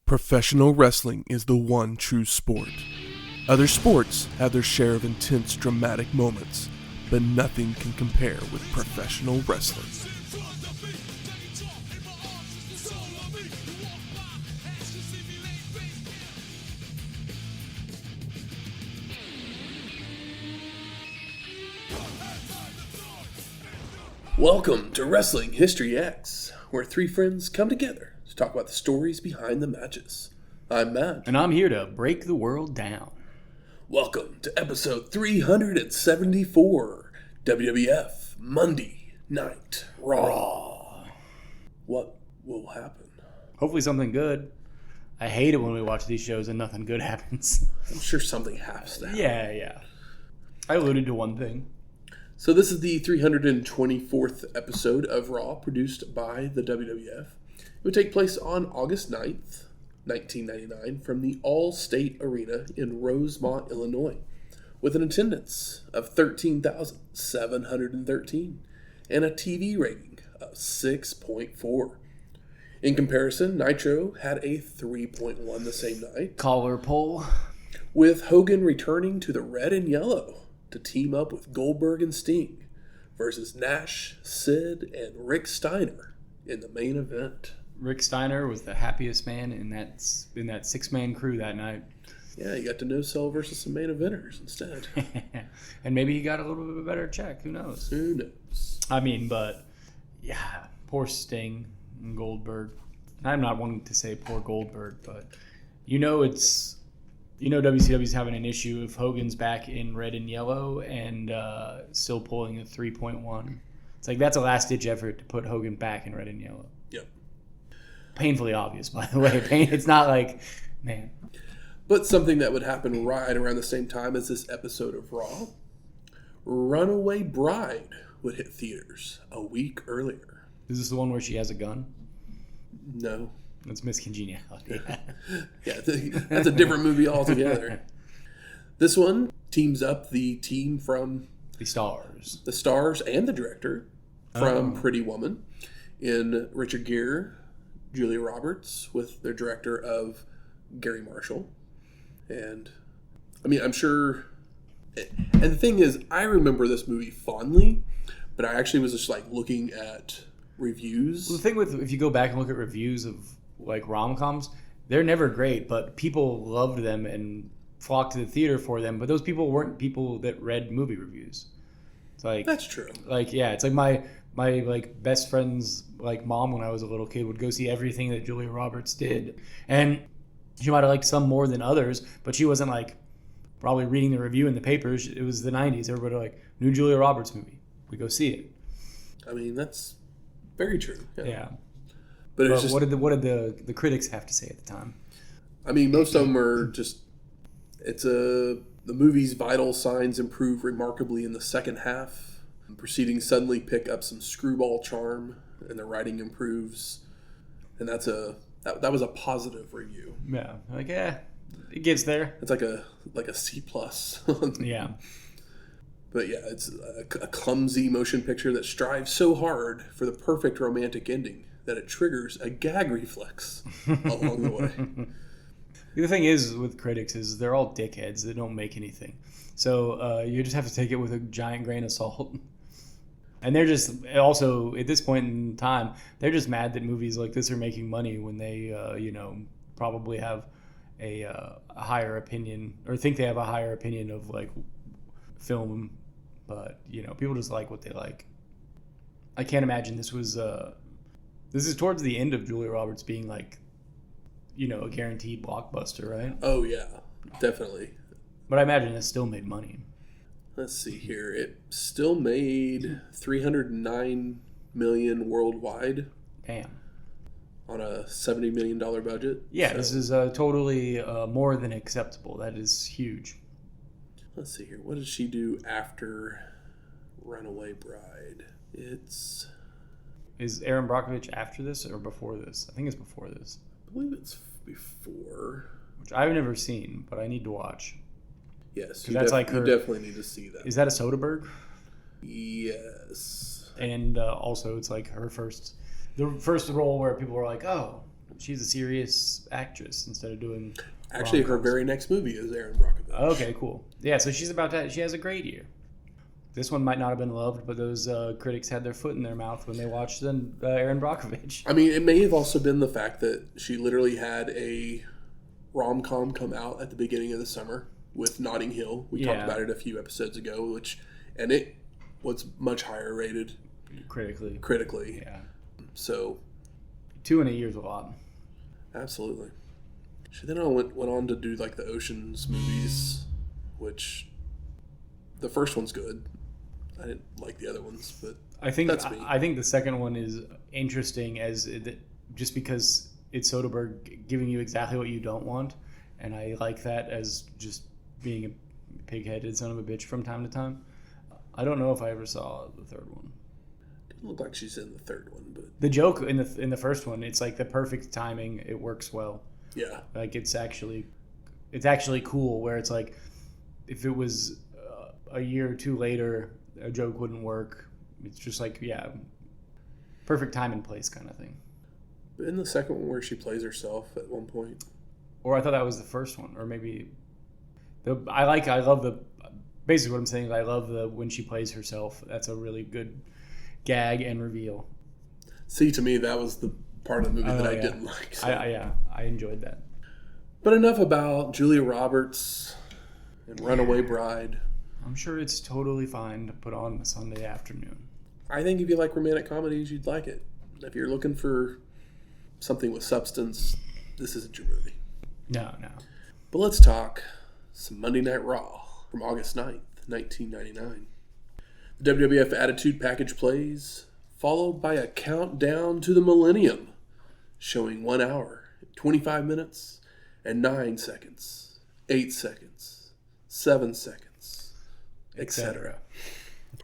Professional wrestling is the one true sport. Other sports have their share of intense, dramatic moments, but nothing can compare with professional wrestling. Welcome to Wrestling History X, where three friends come together to talk about the stories behind the matches. I'm Matt. And I'm here to break the world down. Welcome to episode 374, WWF Monday Night Raw. What will happen? Hopefully something good. I hate it when we watch these shows and nothing good happens. I'm sure something has to happen. Yeah. I alluded to one thing. So this is the 324th episode of Raw, produced by the WWF. It would take place on August 9th, 1999, from the All-State Arena in Rosemont, Illinois, with an attendance of 13,713 and a TV rating of 6.4. In comparison, Nitro had a 3.1 the same night. Collar pull. With Hogan returning to the red and yellow to team up with Goldberg and Sting versus Nash, Sid, and Rick Steiner in the main event. Rick Steiner was the happiest man in that six-man crew that night. Yeah, you got to no-sell versus some main eventers instead. And maybe he got a little bit of a better check. Who knows? Who knows? I mean, but yeah, poor Sting and Goldberg. I'm not wanting to say poor Goldberg, but WCW's having an issue if Hogan's back in red and yellow and still pulling a 3.1. It's like that's a last-ditch effort to put Hogan back in red and yellow. Yep. Painfully obvious, by the way. It's not like, man. But something that would happen right around the same time as this episode of Raw, Runaway Bride would hit theaters a week earlier. Is this the one where she has a gun? No. That's Miss Congeniality. Yeah, that's a different movie altogether. This one teams up the team from The Stars and the director from Pretty Woman in Richard Gere, Julia Roberts, with their director of Gary Marshall. And I mean, I'm sure. And the thing is, I remember this movie fondly, but I actually was just like looking at reviews. Well, the thing with, if you go back and look at reviews of like rom-coms, they're never great, but people loved them and flocked to the theater for them. But those people weren't people that read movie reviews. It's like, that's true. Like, yeah, it's like my like best friend's like mom when I was a little kid would go see everything that Julia Roberts did, and she might have liked some more than others, but she wasn't like probably reading the review in the papers. It was the 90s. Everybody like, new Julia Roberts movie, we go see it. I mean, that's very true. Yeah. But it's just, what did the critics have to say at the time? I mean, most of them are just, the movie's vital signs improve remarkably in the second half. Proceedings suddenly pick up some screwball charm, and the writing improves. And that was a positive review. Yeah, like, it gets there. It's like a C+. Yeah. But yeah, it's a clumsy motion picture that strives so hard for the perfect romantic ending that it triggers a gag reflex along the way. The thing is with critics is they're all dickheads that don't make anything. So you just have to take it with a giant grain of salt. And they're just, also, at this point in time, they're just mad that movies like this are making money when they, probably have a higher opinion, or think they have a higher opinion of, like, film. But, people just like what they like. I can't imagine this is towards the end of Julia Roberts being, like, a guaranteed blockbuster, right? Oh, yeah, definitely. But I imagine it still made money. Let's see here. It still made $309 million worldwide. Damn. On a $70 million budget. Yeah, so this is totally more than acceptable. That is huge. Let's see here. What did she do after Runaway Bride? Is Erin Brockovich after this or before this? I think it's before this. I believe it's before. Which I've never seen, but I need to watch. Yes, you definitely need to see that. Is that a Soderbergh? Yes. And also, it's like the first role where people were like, "Oh, she's a serious actress instead of doing. Actually, her very next movie is Erin Brockovich. Okay, cool. Yeah, so she's about to. She has a great year. This one might not have been loved, but those critics had their foot in their mouth when they watched Erin Brockovich. I mean, it may have also been the fact that she literally had a rom-com come out at the beginning of the summer with Notting Hill. We talked about it a few episodes ago, and it was much higher rated critically. Yeah. So 2 in a year is a lot. Absolutely. She then went on to do like the Ocean's movies, which the first one's good. I didn't like the other ones, but that's me. I think the second one is interesting just because it's Soderbergh giving you exactly what you don't want, and I like that as just being a pig-headed son of a bitch from time to time. I don't know if I ever saw the third one. Doesn't look like she's in the third one, but the joke in the first one, it's like the perfect timing. It works well. Yeah, like it's actually cool. Where it's like if it was a year or two later, a joke wouldn't work. It's just like perfect time and place kind of thing. In the second one, where she plays herself at one point, or I thought that was the first one, or maybe I love the. Basically, what I'm saying is I love when she plays herself. That's a really good gag and reveal. See, to me, that was the part of the movie that I didn't like. So. I enjoyed that. But enough about Julia Roberts and Runaway Bride. I'm sure it's totally fine to put on a Sunday afternoon. I think if you like romantic comedies, you'd like it. If you're looking for something with substance, this isn't your movie. No. But let's talk some Monday Night Raw from August 9th, 1999. The WWF Attitude Package plays, followed by a countdown to the millennium, showing 1 hour, 25 minutes, and 9 seconds, 8 seconds, 7 seconds, etc.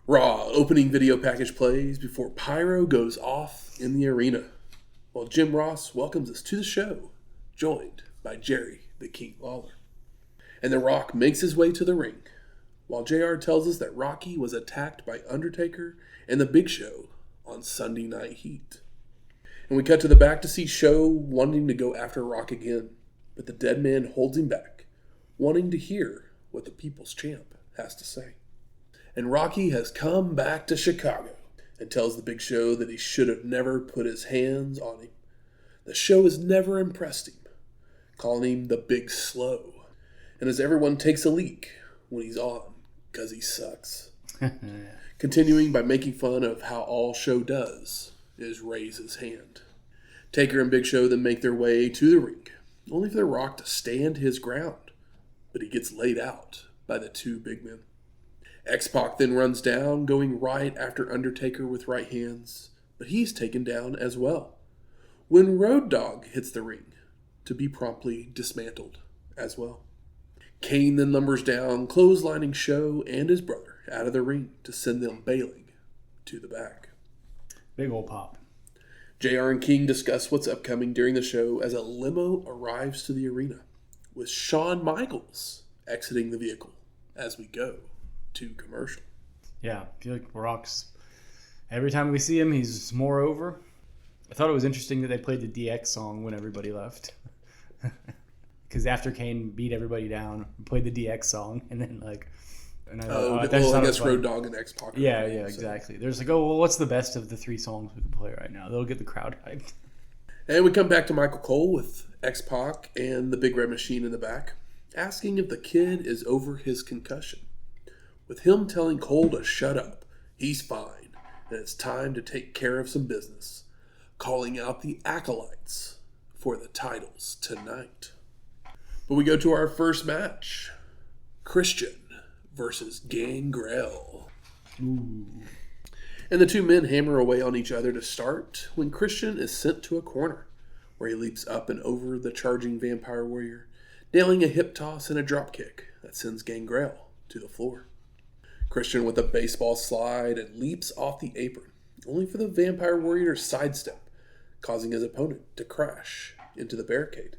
Raw opening video package plays before Pyro goes off in the arena, while Jim Ross welcomes us to the show, joined by Jerry the King Lawler. And The Rock makes his way to the ring, while JR tells us that Rocky was attacked by Undertaker and the Big Show on Sunday Night Heat. And we cut to the back to see Show wanting to go after Rock again, but the dead man holds him back, wanting to hear what the People's Champ has to say. And Rocky has come back to Chicago and tells the Big Show that he should have never put his hands on him. The Show has never impressed him, calling him the Big Slow. And as everyone takes a leak when he's on, because he sucks. Continuing by making fun of how all Show does is raise his hand. Taker and Big Show then make their way to the ring, only for The Rock to stand his ground, but he gets laid out by the two big men. X-Pac then runs down, going right after Undertaker with right hands, but he's taken down as well, when Road Dogg hits the ring, to be promptly dismantled as well. Kane then lumbers down, clotheslining Show and his brother out of the ring to send them bailing to the back. Big old pop. JR and King discuss what's upcoming during the show as a limo arrives to the arena, with Shawn Michaels exiting the vehicle as we go to commercial. Yeah, I feel like Rock's, every time we see him, he's more over. I thought it was interesting that they played the DX song when everybody left. Because after Kane beat everybody down, we played the DX song, and then I guess Road Dogg and X-Pac. Yeah, exactly. There's what's the best of the 3 songs we can play right now? They'll get the crowd hyped. And we come back to Michael Cole with X-Pac and the Big Red Machine in the back, asking if the kid is over his concussion, with him telling Cole to shut up, he's fine, and it's time to take care of some business, calling out the Acolytes for the titles tonight. But we go to our first match, Christian versus Gangrel. Ooh. And the two men hammer away on each other to start when Christian is sent to a corner, where he leaps up and over the charging Vampire Warrior, nailing a hip toss and a drop kick that sends Gangrel to the floor. Christian with a baseball slide and leaps off the apron, only for the Vampire Warrior to sidestep, causing his opponent to crash into the barricade.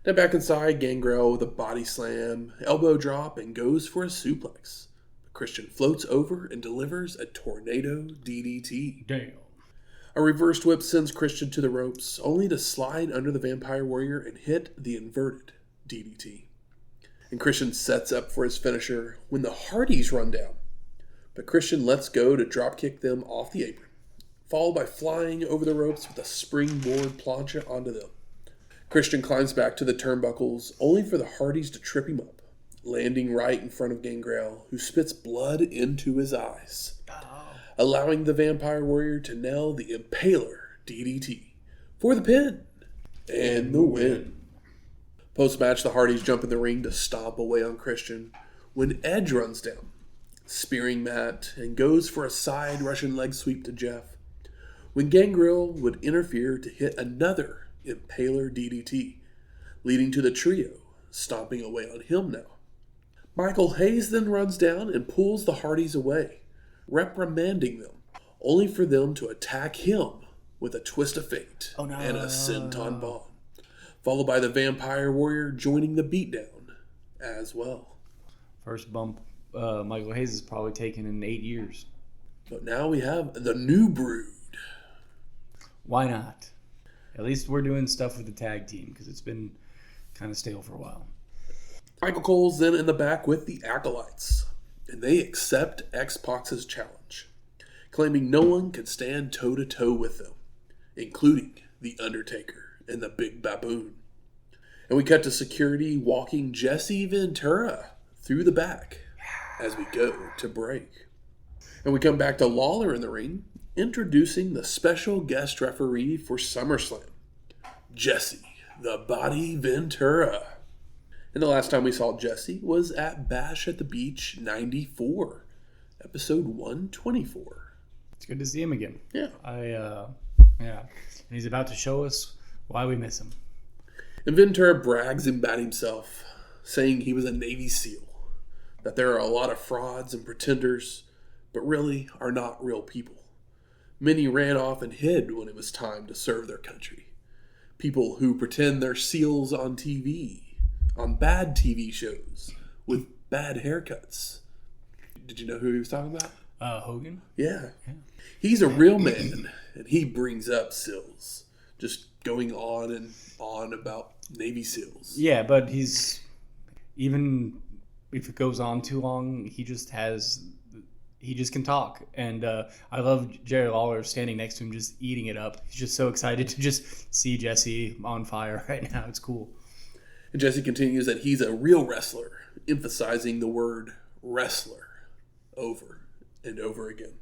Now back inside, Gangrel with a body slam, elbow drop, and goes for a suplex. But Christian floats over and delivers a tornado DDT. Damn. A reversed whip sends Christian to the ropes, only to slide under the Vampire Warrior and hit the inverted DDT. And Christian sets up for his finisher when the Hardys run down. But Christian lets go to dropkick them off the apron, followed by flying over the ropes with a springboard plancha onto them. Christian climbs back to the turnbuckles, only for the Hardys to trip him up, landing right in front of Gangrel, who spits blood into his eyes, allowing the Vampire Warrior to nail the Impaler DDT for the pin and the win. Post-match, the Hardys jump in the ring to stomp away on Christian when Edge runs down, spearing Matt, and goes for a side Russian leg sweep to Jeff, when Gangrel would interfere to hit another Impaler DDT, leading to the trio stomping away on him now. Michael Hayes then runs down and pulls the Hardys away, reprimanding them, only for them to attack him with a twist of fate and a senton bomb, followed by the Vampire Warrior joining the beatdown as well. First bump Michael Hayes has probably taken in 8 years. But now we have the New Brood. Why not? At least we're doing stuff with the tag team, because it's been kind of stale for a while. Michael Cole's then in the back with the Acolytes, and they accept X-Pac's challenge, claiming no one could stand toe-to-toe with them, including the Undertaker and the Big Baboon. And we cut to security walking Jesse Ventura through the back as we go to break. And we come back to Lawler in the ring, introducing the special guest referee for SummerSlam, Jesse the Body Ventura. And the last time we saw Jesse was at Bash at the Beach 94, episode 124. It's good to see him again. Yeah. And he's about to show us why we miss him. And Ventura brags about himself, saying he was a Navy SEAL, that there are a lot of frauds and pretenders, but really are not real people. Many ran off and hid when it was time to serve their country. People who pretend they're SEALs on TV, on bad TV shows, with bad haircuts. Did you know who he was talking about? Hogan? Yeah. He's a real man, and he brings up SEALs, just going on and on about Navy SEALs. Yeah, but he's, even if it goes on too long, he just can talk. And I love Jerry Lawler standing next to him just eating it up. He's just so excited to just see Jesse on fire right now. It's cool. And Jesse continues that he's a real wrestler, emphasizing the word wrestler over and over again.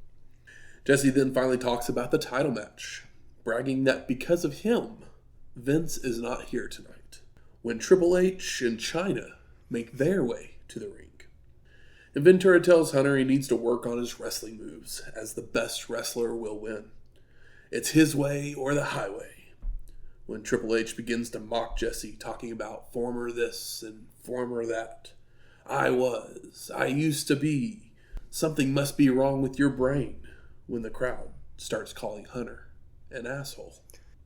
Jesse then finally talks about the title match, bragging that because of him, Vince is not here tonight, when Triple H and Chyna make their way to the ring. And Ventura tells Hunter he needs to work on his wrestling moves, as the best wrestler will win. It's his way or the highway. When Triple H begins to mock Jesse, talking about former this and former that. I used to be. Something must be wrong with your brain. When the crowd starts calling Hunter an asshole.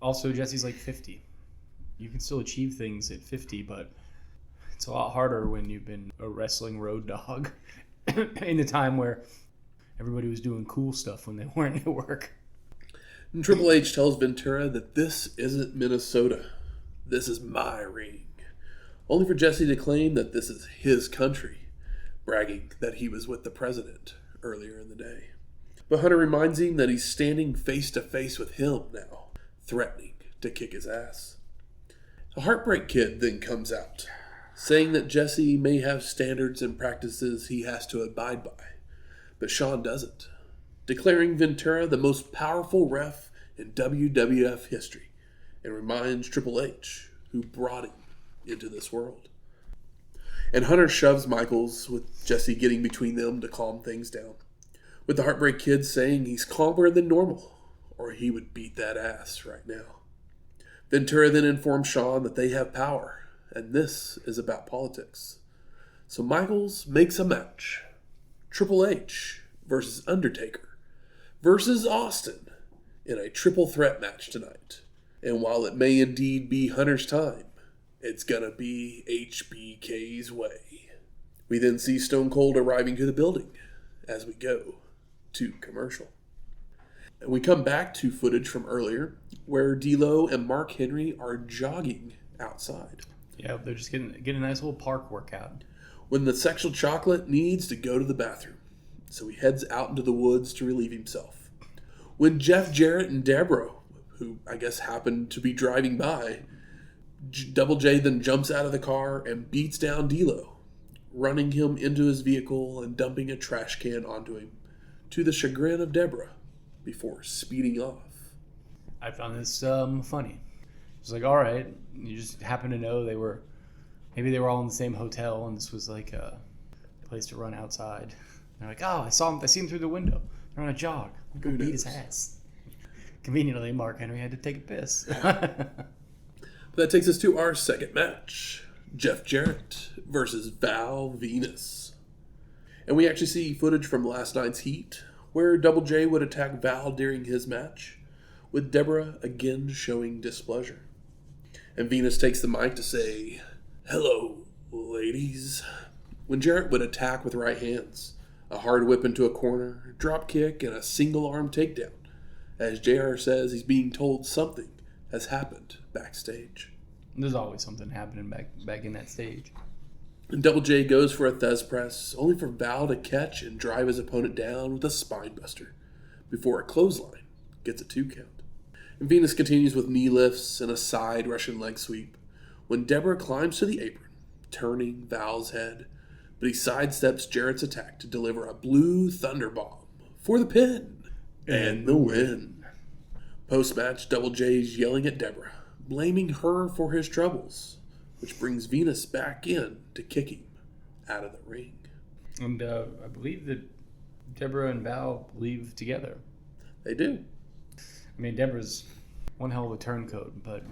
Also, Jesse's like 50. You can still achieve things at 50, but it's a lot harder when you've been a wrestling road dog in the time where everybody was doing cool stuff when they weren't at work. And Triple H tells Ventura that this isn't Minnesota. This is my ring. Only for Jesse to claim that this is his country, bragging that he was with the president earlier in the day. But Hunter reminds him that he's standing face to face with him now, threatening to kick his ass. The Heartbreak Kid then comes out, saying that Jesse may have standards and practices he has to abide by, but Shawn doesn't, declaring Ventura the most powerful ref in WWF history, and reminds Triple H who brought him into this world. And Hunter shoves Michaels, with Jesse getting between them to calm things down, with the Heartbreak Kid saying he's calmer than normal, or he would beat that ass right now. Ventura then informs Shawn that they have power, and this is about politics. So Michaels makes a match. Triple H versus Undertaker versus Austin in a triple threat match tonight. And while it may indeed be Hunter's time, it's gonna be HBK's way. We then see Stone Cold arriving to the building as we go to commercial. And we come back to footage from earlier where D'Lo and Mark Henry are jogging outside. Yeah, they're just getting a nice little park workout. When the sexual chocolate needs to go to the bathroom, so he heads out into the woods to relieve himself. When Jeff Jarrett and Deborah, who I guess happened to be driving by, Double J then jumps out of the car and beats down D'Lo, running him into his vehicle and dumping a trash can onto him, to the chagrin of Deborah, before speeding off. I found this funny. It's like, all right, you just happen to know maybe they were all in the same hotel, and this was like a place to run outside. They're like, oh, I see him through the window. They're on a jog. I'm going to beat his ass. Conveniently, Mark Henry had to take a piss. That takes us to our second match. Jeff Jarrett versus Val Venis. And we actually see footage from last night's Heat, where Double J would attack Val during his match, with Deborah again showing displeasure. And Venis takes the mic to say, "Hello, ladies," when Jarrett would attack with right hands, a hard whip into a corner, drop kick, and a single arm takedown, as JR says he's being told something has happened backstage. There's always something happening back in that stage. And Double J goes for a Thez press, only for Val to catch and drive his opponent down with a spine buster, before a clothesline gets a 2 count. And Venis continues with knee lifts and a side Russian leg sweep, when Deborah climbs to the apron, turning Val's head, but he sidesteps Jarrett's attack to deliver a blue thunder bomb for the pin and the win. Post-match, Double J's yelling at Deborah, blaming her for his troubles, which brings Venis back in to kick him out of the ring. And I believe that Deborah and Val leave together. They do. I mean, Deborah's one hell of a turncoat, but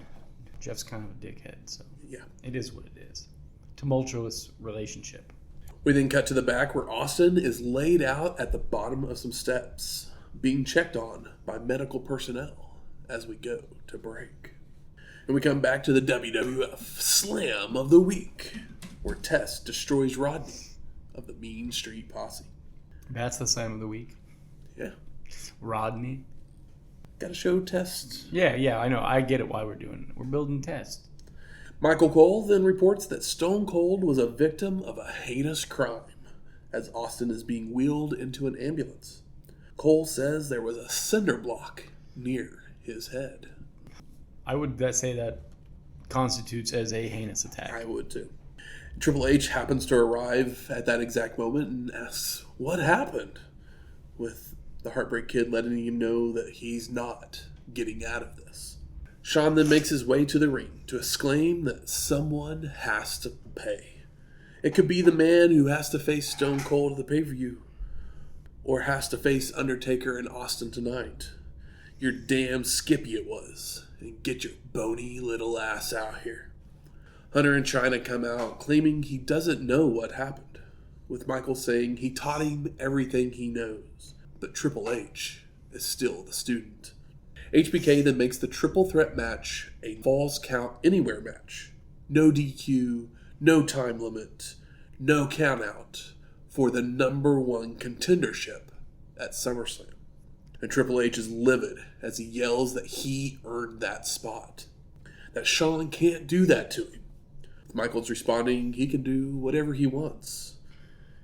Jeff's kind of a dickhead, so yeah, it is what it is. Tumultuous relationship. We then cut to the back where Austin is laid out at the bottom of some steps, being checked on by medical personnel as we go to break. And we come back to the WWF Slam of the Week, where Test destroys Rodney of the Mean Street Posse. That's the Slam of the Week. Yeah. Rodney. Gotta show Test. Yeah, I know. I get it why we're doing it. We're building Test. Michael Cole then reports that Stone Cold was a victim of a heinous crime, as Austin is being wheeled into an ambulance. Cole says there was a cinder block near his head. I would say that constitutes as a heinous attack. I would too. Triple H happens to arrive at that exact moment and asks, what happened? With the Heartbreak Kid letting him know that he's not getting out of this. Shawn then makes his way to the ring to exclaim that someone has to pay. It could be the man who has to face Stone Cold at the pay-per-view, or has to face Undertaker and Austin tonight. Your damn Skippy it was. And get your bony little ass out here. Hunter and Chyna come out claiming he doesn't know what happened, with Michael saying he taught him everything he knows, but Triple H is still the student. HBK then makes the triple threat match a Falls Count Anywhere match. No DQ, no time limit, no count out for the #1 contendership at SummerSlam. And Triple H is livid as he yells that he earned that spot. That Shawn can't do that to him. With Michaels responding he can do whatever he wants,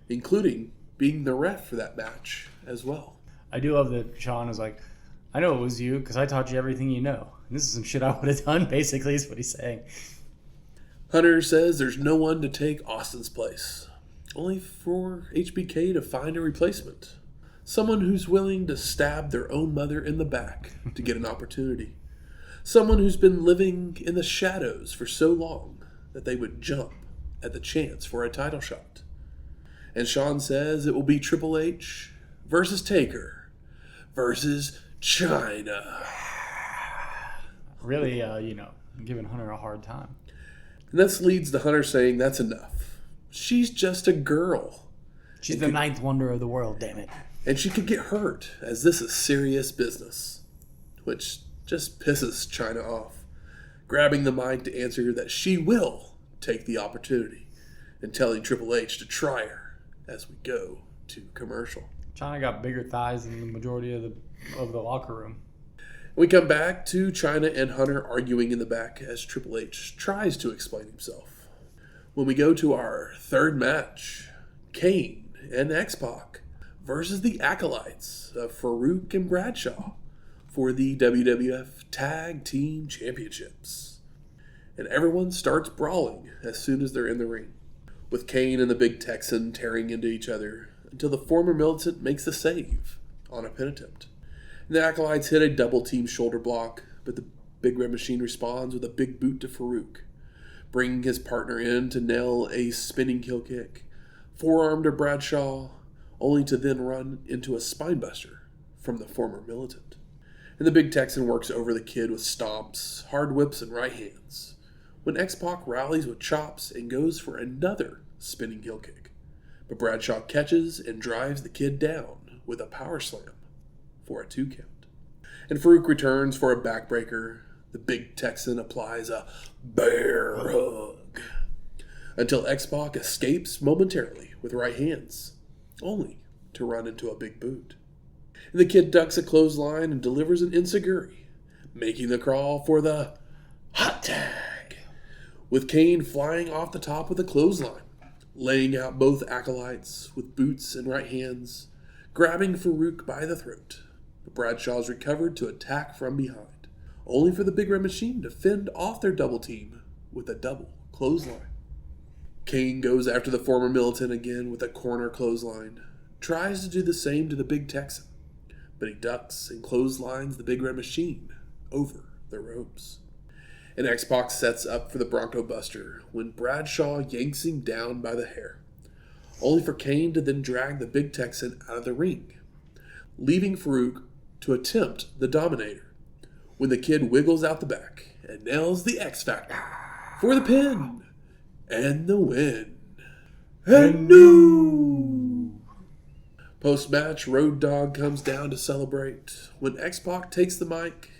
including being the ref for that match as well. I do love that Shawn is like, I know it was you because I taught you everything you know. And this is some shit I would have done, basically, is what he's saying. Hunter says there's no one to take Austin's place, only for HBK to find a replacement. Someone who's willing to stab their own mother in the back to get an opportunity. Someone who's been living in the shadows for so long that they would jump at the chance for a title shot. And Shawn says it will be Triple H versus Taker versus Chyna. Really, giving Hunter a hard time. And this leads to Hunter saying that's enough. She's just a girl. She's the ninth wonder of the world, damn it. And she could get hurt, as this is serious business. Which just pisses Chyna off, grabbing the mic to answer that she will take the opportunity, and telling Triple H to try her as we go to commercial. Chyna got bigger thighs than the majority of the locker room. We come back to Chyna and Hunter arguing in the back as Triple H tries to explain himself. When we go to our third match, Kane and X-Pac versus the Acolytes of Faarooq and Bradshaw for the WWF Tag Team Championships. And everyone starts brawling as soon as they're in the ring, with Kane and the Big Texan tearing into each other until the former militant makes a save on a pin attempt. And the Acolytes hit a double team shoulder block, but the Big Red Machine responds with a big boot to Faarooq, bringing his partner in to nail a spinning heel kick, forearm to Bradshaw, only to then run into a spinebuster from the former militant. And the Big Texan works over the Kid with stomps, hard whips, and right hands, when X-Pac rallies with chops and goes for another spinning heel kick. But Bradshaw catches and drives the Kid down with a power slam for a 2 count. And Faarooq returns for a backbreaker. The Big Texan applies a bear hug until X-Pac escapes momentarily with right hands, only to run into a big boot. And the Kid ducks a clothesline and delivers an enziguri, making the crawl for the hot tag, with Kane flying off the top with a clothesline, laying out both Acolytes with boots and right hands, grabbing Faarooq by the throat. But Bradshaw's recovered to attack from behind, only for the Big Red Machine to fend off their double team with a double clothesline. Kane goes after the former militant again with a corner clothesline, tries to do the same to the Big Texan, but he ducks and clotheslines the Big Red Machine over the ropes. And X-Pac sets up for the Bronco Buster when Bradshaw yanks him down by the hair, only for Kane to then drag the Big Texan out of the ring, leaving Faarooq to attempt the Dominator, when the Kid wiggles out the back and nails the X Factor for the pin and the win. And no! Post-match, Road Dogg comes down to celebrate when X-Pac takes the mic,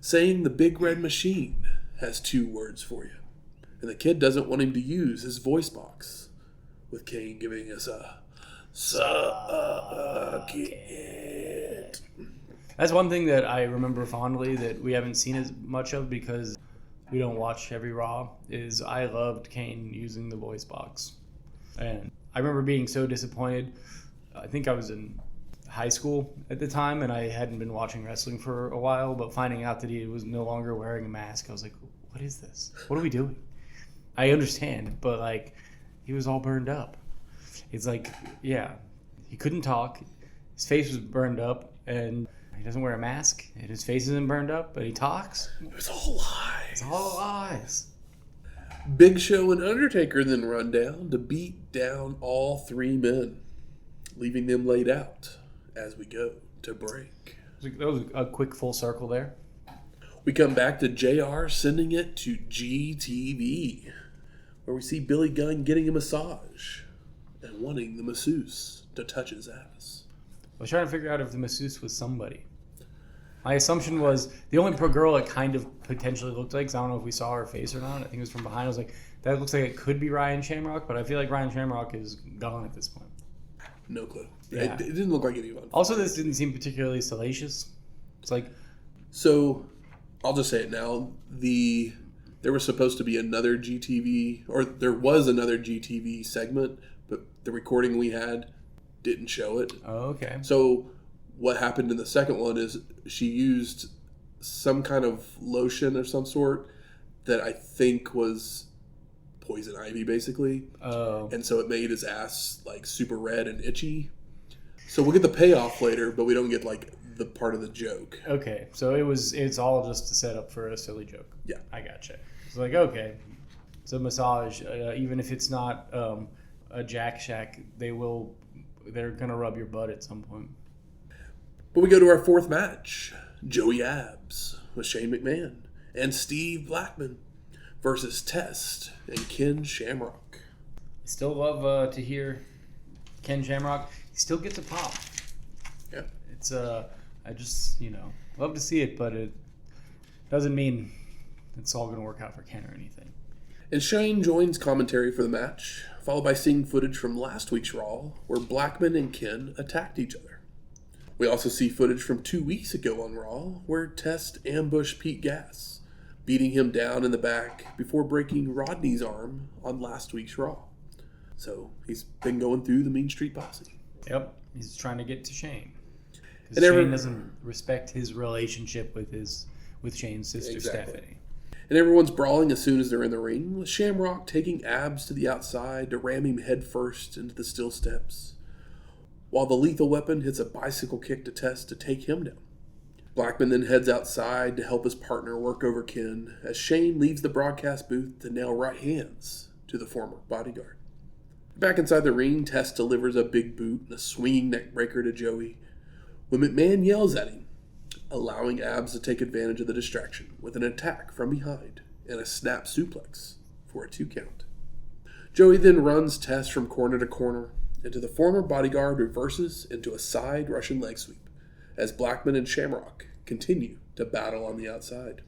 saying the Big Red Machine has 2 words for you. And the Kid doesn't want him to use his voice box, with Kane giving us a suck it. That's one thing that I remember fondly that we haven't seen as much of because we don't watch every Raw, is I loved Kane using the voice box. And I remember being so disappointed. I think I was in high school at the time, and I hadn't been watching wrestling for a while, but finding out that he was no longer wearing a mask, I was like, what is this? What are we doing? I understand, but like, he was all burned up. It's like, yeah, he couldn't talk. His face was burned up, and he doesn't wear a mask, and his face isn't burned up, but he talks. It was all lies. It's all lies. Big Show and Undertaker then run down to beat down all 3 men, leaving them laid out as we go to break. That was a quick full circle there. We come back to JR sending it to GTV, where we see Billy Gunn getting a massage and wanting the masseuse to touch his ass. I was trying to figure out if the masseuse was somebody. My assumption was the only girl it kind of potentially looked like, because I don't know if we saw her face or not. I think it was from behind. I was like, that looks like it could be Ryan Shamrock, but I feel like Ryan Shamrock is gone at this point. No clue. Yeah. It didn't look like anyone. Also, this didn't seem particularly salacious. It's like... So, I'll just say it now. There was supposed to be another GTV, or there was another GTV segment, but the recording we had didn't show it. Oh, okay. So, what happened in the second one is she used some kind of lotion of some sort that I think was poison ivy, basically. Oh. And so it made his ass like super red and itchy. So we'll get the payoff later, but we don't get like the part of the joke. Okay, so it's all just a setup for a silly joke. Yeah, I gotcha. It's like, okay, it's a massage. Even if it's not a Jack Shack, they're gonna rub your butt at some point. But we go to our fourth match: Joey Abs with Shane McMahon and Steve Blackman versus Test and Ken Shamrock. I still love to hear Ken Shamrock. He still gets a pop. Yeah, it's I just love to see it, but it doesn't mean it's all going to work out for Ken or anything. And Shane joins commentary for the match, followed by seeing footage from last week's Raw where Blackman and Ken attacked each other. We also see footage from 2 weeks ago on Raw where Test ambushed Pete Gas, beating him down in the back before breaking Rodney's arm on last week's Raw. So he's been going through the Mean Street Posse. Yep, he's trying to get to Shane. Because Shane doesn't respect his relationship with Shane's sister Stephanie. And everyone's brawling as soon as they're in the ring, with Shamrock taking Abs to the outside to ram him head first into the steel steps, while the Lethal Weapon hits a bicycle kick to Test to take him down. Blackman then heads outside to help his partner work over Ken, as Shane leaves the broadcast booth to nail right hands to the former bodyguard. Back inside the ring, Test delivers a big boot and a swinging neck breaker to Joey, when McMahon yells at him, allowing Abs to take advantage of the distraction with an attack from behind and a snap suplex for a 2 count. Joey then runs Test from corner to corner until the former bodyguard reverses into a side Russian leg sweep as Blackman and Shamrock continue to battle on the outside,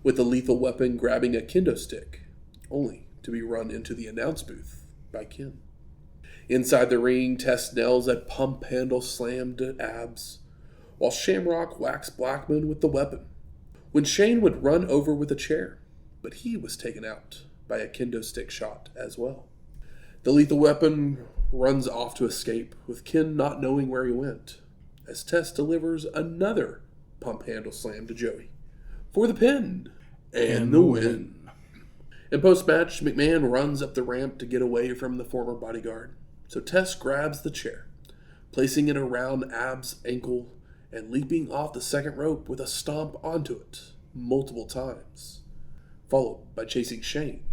with the Lethal Weapon grabbing a kendo stick, only to be run into the announce booth by Ken. Inside the ring, Test nails a pump handle slam to Abs, while Shamrock whacks Blackman with the weapon, when Shane would run over with a chair, but he was taken out by a kendo stick shot as well. The Lethal Weapon runs off to escape, with Ken not knowing where he went, as Test delivers another pump handle slam to Joey for the pin and the win. In post-match, McMahon runs up the ramp to get away from the former bodyguard, so Test grabs the chair, placing it around Abs' ankle and leaping off the second rope with a stomp onto it multiple times, followed by chasing Shane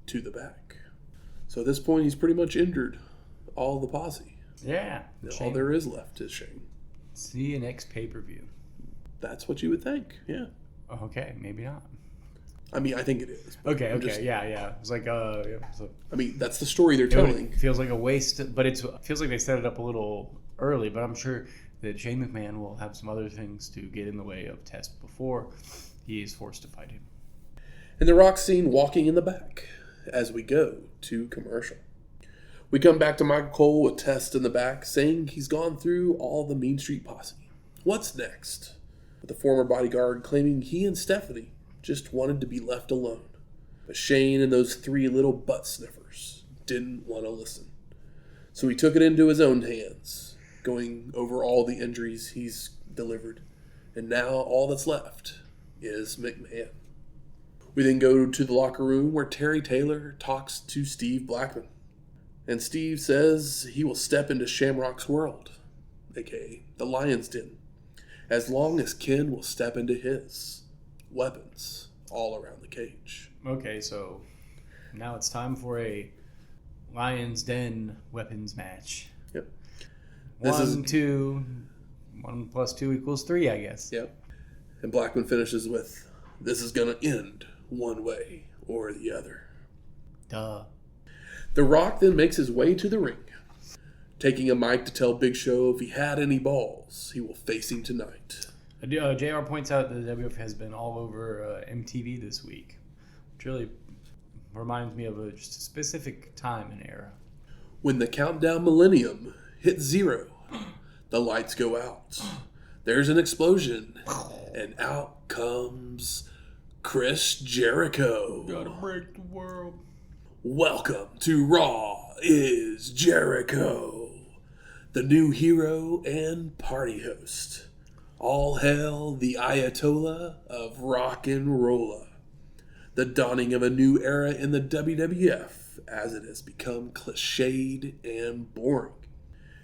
to the back. So at this point, he's pretty much injured all the posse. Yeah. All there is left is Shane. See you next pay-per-view. That's what you would think, yeah. Okay, maybe not. I mean, I think it is. Okay, yeah. It's like, I mean, that's the story they're telling. It feels like a waste, but it feels like they set it up a little early, but I'm sure that Shane McMahon will have some other things to get in the way of Test before he is forced to fight him. And the Rock scene walking in the back as we go to commercial. We come back to Michael Cole with Test in the back, saying he's gone through all the Mean Street Posse. What's next? With the former bodyguard claiming he and Stephanie just wanted to be left alone. But Shane and those 3 little butt sniffers didn't want to listen. So he took it into his own hands, going over all the injuries he's delivered. And now all that's left is McMahon. We then go to the locker room where Terry Taylor talks to Steve Blackman. And Steve says he will step into Shamrock's world, aka the Lion's Den, as long as Ken will step into his. Weapons all around the cage. Okay, so now it's time for a Lion's Den weapons match. Yep. 1 plus 2 equals 3, I guess. Yep. And Blackman finishes with, "This is going to end one way or the other." Duh. The Rock then makes his way to the ring, taking a mic to tell Big Show if he had any balls, he will face him tonight. JR points out that the WWF has been all over MTV this week, which really reminds me of just a specific time and era. When the countdown millennium hits 0, the lights go out. There's an explosion, and out comes Chris Jericho. Gotta break the world. Welcome to Raw is Jericho, the new hero and party host. All hail the Ayatollah of rock and rolla. The dawning of a new era in the WWF as it has become cliched and boring.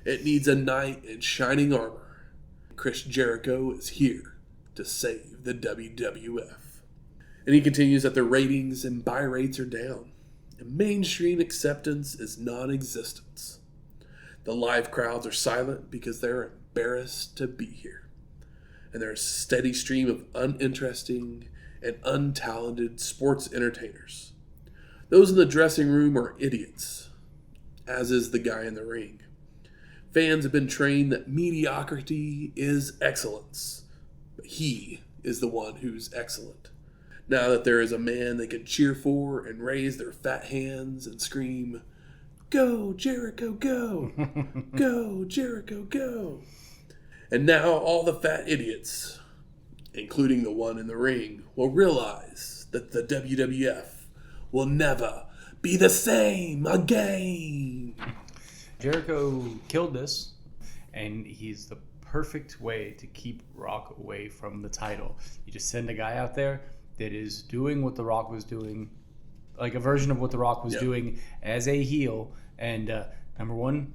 It needs a knight in shining armor. Chris Jericho is here to save the WWF. And he continues that the ratings and buy rates are down, and mainstream acceptance is non-existent. The live crowds are silent because they're embarrassed to be here. And there's a steady stream of uninteresting and untalented sports entertainers. Those in the dressing room are idiots, as is the guy in the ring. Fans have been trained that mediocrity is excellence, but he is the one who's excellent. Now that there is a man they can cheer for and raise their fat hands and scream, "Go, Jericho, go! Go, Jericho, go!" And now all the fat idiots, including the one in the ring, will realize that the WWF will never be the same again. Jericho killed this, and he's the perfect way to keep Rock away from the title. You just send a guy out there that is doing what The Rock was doing, like a version of what The Rock was doing as a heel. And number one,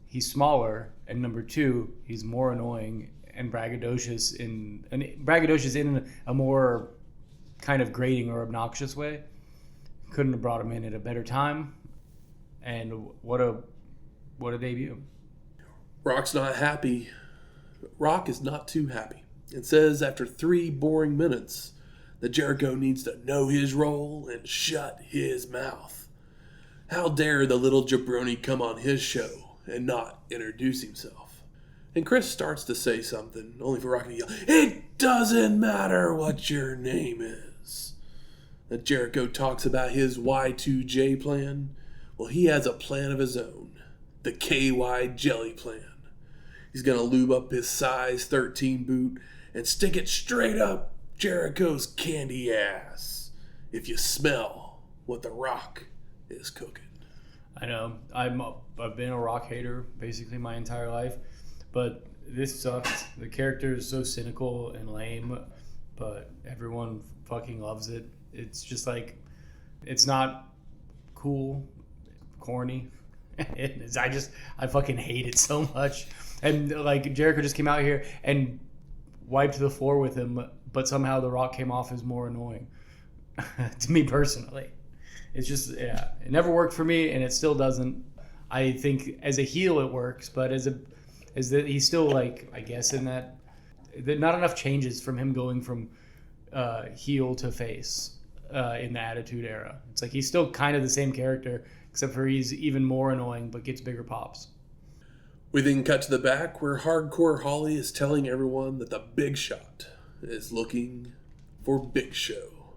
he's smaller, and number two, he's more annoying and braggadocious in a more kind of grating or obnoxious way. Couldn't have brought him in at a better time. And what a debut. Rock's not happy. Rock is not too happy. It says after 3 boring minutes that Jericho needs to know his role and shut his mouth. How dare the little jabroni come on his show and not introduce himself? And Chris starts to say something, only for Rocky to yell, "It doesn't matter what your name is." That Jericho talks about his Y2J plan. Well, he has a plan of his own. The KY Jelly plan. He's going to lube up his size 13 boot and stick it straight up Jericho's candy ass. If you smell what The Rock is cooking. I know. I've been a Rock hater basically my entire life, but this sucks. The character is so cynical and lame, but everyone fucking loves it. It's just like, it's not cool, corny. I fucking hate it so much. And like Jericho just came out here and wiped the floor with him, but somehow The Rock came off as more annoying to me personally. It's just, it never worked for me, and it still doesn't. I think as a heel it works, but he's still like, I guess in that not enough changes from him going from heel to face in the Attitude Era. It's like he's still kind of the same character, except for he's even more annoying but gets bigger pops. We then cut to the back where Hardcore Holly is telling everyone that the Big Shot is looking for Big Show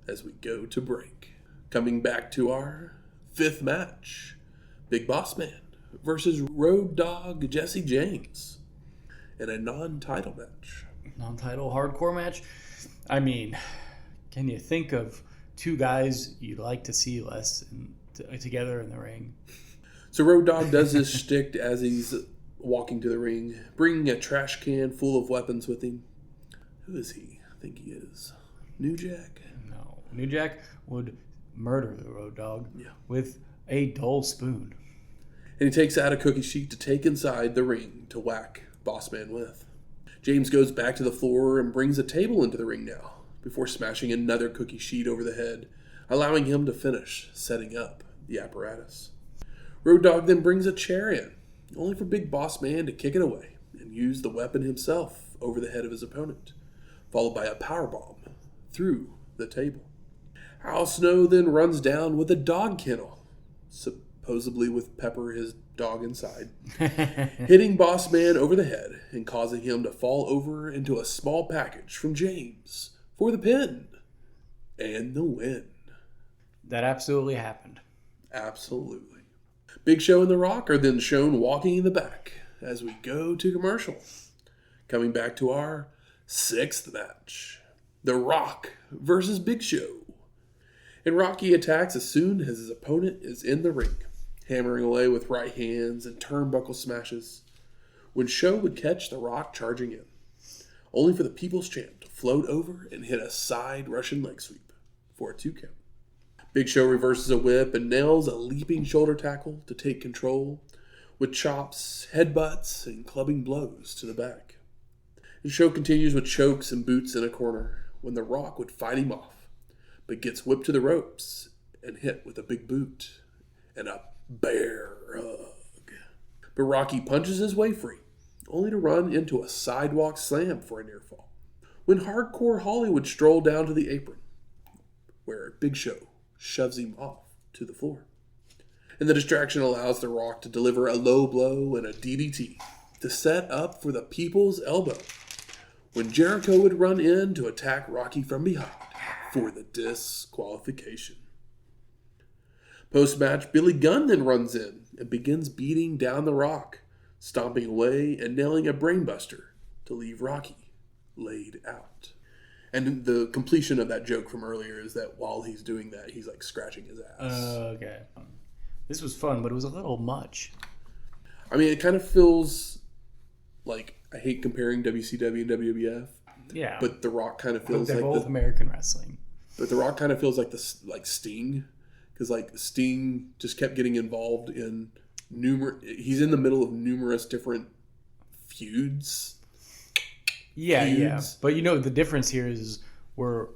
as we go to break. Coming back to our 5th match, Big Bossman versus Road Dogg Jesse James in a non-title match. Non-title hardcore match? I mean, can you think of 2 guys you'd like to see less together in the ring? So Road Dogg does his shtick as he's walking to the ring, bringing a trash can full of weapons with him. Who is he? I think he is New Jack. No, New Jack would murder the Road Dogg with a dull spoon. And he takes out a cookie sheet to take inside the ring to whack Bossman with. James goes back to the floor and brings a table into the ring now, before smashing another cookie sheet over the head, allowing him to finish setting up the apparatus. Road Dogg then brings a chair in, only for Big Bossman to kick it away and use the weapon himself over the head of his opponent, followed by a powerbomb through the table. Al Snow then runs down with a dog kennel, supposedly with Pepper, his dog, inside, hitting Bossman over the head and causing him to fall over into a small package from James for the pin and the win. That absolutely happened. Absolutely. Big Show and The Rock are then shown walking in the back as we go to commercial. Coming back to our 6th match, The Rock versus Big Show. And Rocky attacks as soon as his opponent is in the ring, hammering away with right hands and turnbuckle smashes, when Show would catch The Rock charging in, only for the People's Champ to float over and hit a side Russian leg sweep for a 2 count. Big Show reverses a whip and nails a leaping shoulder tackle to take control, with chops, headbutts, and clubbing blows to the back. The Show continues with chokes and boots in a corner, when The Rock would fight him off, but gets whipped to the ropes and hit with a big boot and a bear hug. But Rocky punches his way free, only to run into a sidewalk slam for a near fall, when Hardcore Holly would stroll down to the apron, where Big Show shoves him off to the floor. And the distraction allows The Rock to deliver a low blow and a DDT to set up for the People's Elbow, when Jericho would run in to attack Rocky from behind for the disqualification. Post-match, Billy Gunn then runs in and begins beating down The Rock, stomping away and nailing a brainbuster to leave Rocky laid out. And the completion of that joke from earlier is that while he's doing that, he's like scratching his ass. Okay. This was fun, but it was a little much. I mean, it kind of feels like, I hate comparing WCW and WWF. Yeah. But The Rock kind of feels they're like both American wrestling. But The Rock kind of feels like Sting, because like Sting just kept getting involved in he's in the middle of numerous different feuds. Yeah. But the difference here is we're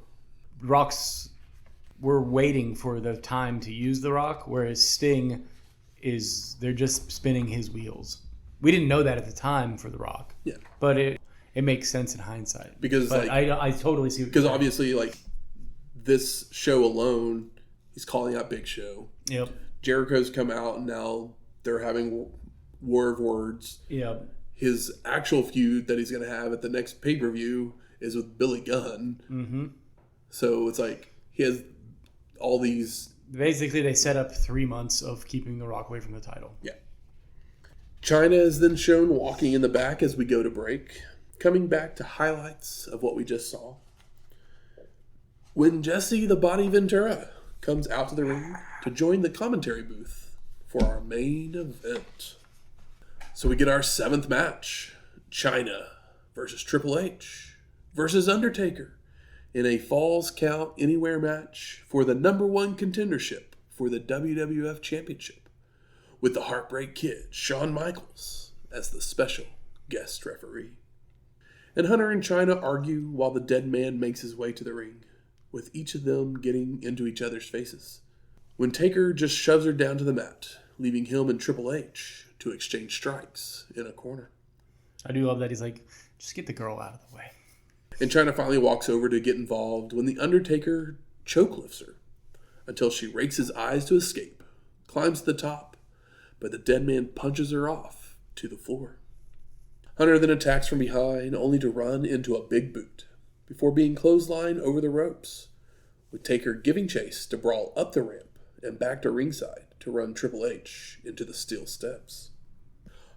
waiting for the time to use The Rock, whereas Sting they're just spinning his wheels. We didn't know that at the time for The Rock. Yeah. But it makes sense in hindsight. Because I totally see what because obviously this show alone, he's calling out Big Show. Yep. Jericho's come out and now they're having war of words. Yep. His actual feud that he's going to have at the next pay-per-view is with Billy Gunn. Mm-hmm. So it's like he has all these... Basically, they set up 3 months of keeping The Rock away from the title. Yeah. Chyna is then shown walking in the back as we go to break, coming back to highlights of what we just saw. When Jesse the Body Ventura comes out to the ring to join the commentary booth for our main event. So we get our 7th match, Chyna versus Triple H versus Undertaker in a Falls Count Anywhere match for the #1 contendership for the WWF Championship, with the Heartbreak Kid, Shawn Michaels, as the special guest referee. And Hunter and Chyna argue while the dead man makes his way to the ring, with each of them getting into each other's faces, when Taker just shoves her down to the mat, leaving him and Triple H to exchange strikes in a corner. I do love that he's like, just get the girl out of the way. And Chyna finally walks over to get involved when the Undertaker chokelifts her until she rakes his eyes to escape, climbs to the top, but the dead man punches her off to the floor. Hunter then attacks from behind, only to run into a big boot, before being clotheslined over the ropes, with Taker giving chase to brawl up the ramp and back to ringside to run Triple H into the steel steps.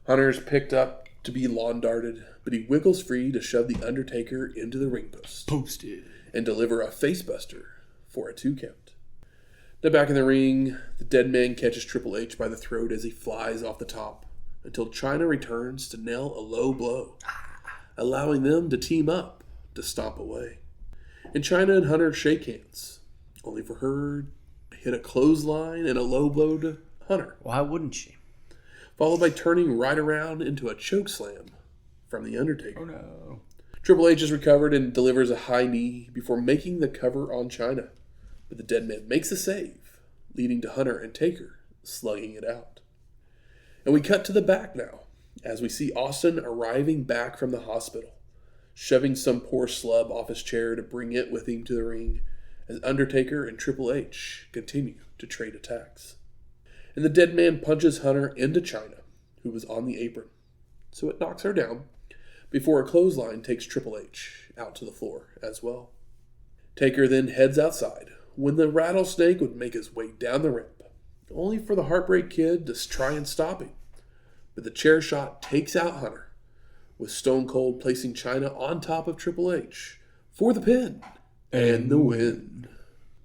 Hunter's picked up to be lawn darted, but he wiggles free to shove the Undertaker into the ring post. Posted. And deliver a facebuster for a 2 count. Now back in the ring, the dead man catches Triple H by the throat as he flies off the top, until Chyna returns to nail a low blow, allowing them to team up to stomp away. And Chyna and Hunter shake hands, only for her to hit a clothesline and a low blow to Hunter. Why wouldn't she? Followed by turning right around into a choke slam from the Undertaker. Oh no. Triple H is recovered and delivers a high knee before making the cover on Chyna, but the dead man makes a save, leading to Hunter and Taker slugging it out. And we cut to the back now, as we see Austin arriving back from the hospital, shoving some poor slub off his chair to bring it with him to the ring, as Undertaker and Triple H continue to trade attacks. And the dead man punches Hunter into Chyna, who was on the apron, so it knocks her down, before a clothesline takes Triple H out to the floor as well. Taker then heads outside, when the rattlesnake would make his way down the ramp, only for the Heartbreak Kid to try and stop him. But the chair shot takes out Hunter, with Stone Cold placing Chyna on top of Triple H for the pin and the win.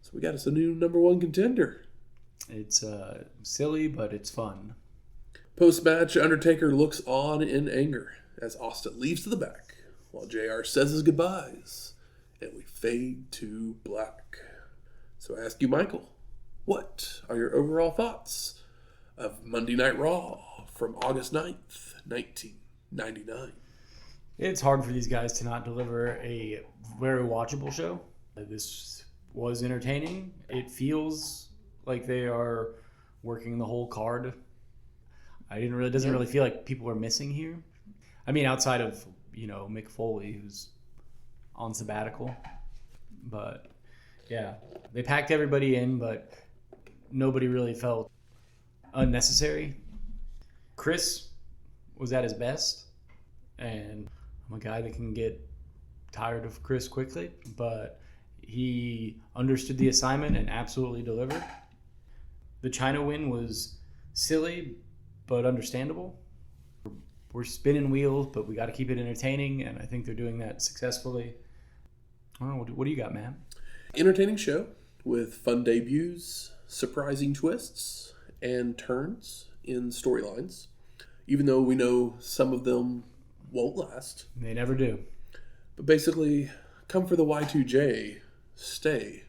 So we got us a new #1 contender. It's silly, but it's fun. Post-match, Undertaker looks on in anger as Austin leaves to the back, while JR says his goodbyes, and we fade to black. So I ask you, Michael, what are your overall thoughts of Monday Night Raw from August 9th, 1999? It's hard for these guys to not deliver a very watchable show. This was entertaining. It feels like they are working the whole card. It doesn't really feel like people are missing here. I mean, outside of, Mick Foley, who's on sabbatical. But, yeah, they packed everybody in, but nobody really felt unnecessary. Chris was at his best, and I'm a guy that can get tired of Chris quickly, but he understood the assignment and absolutely delivered. The Chyna win was silly, but understandable. we're spinning wheels, but we got to keep it entertaining, and I think they're doing that successfully. I don't know, what do you got, man? Entertaining show with fun debuts, surprising twists, and turns in storylines. Even though we know some of them won't last. They never do. But basically, come for the Y2J, stay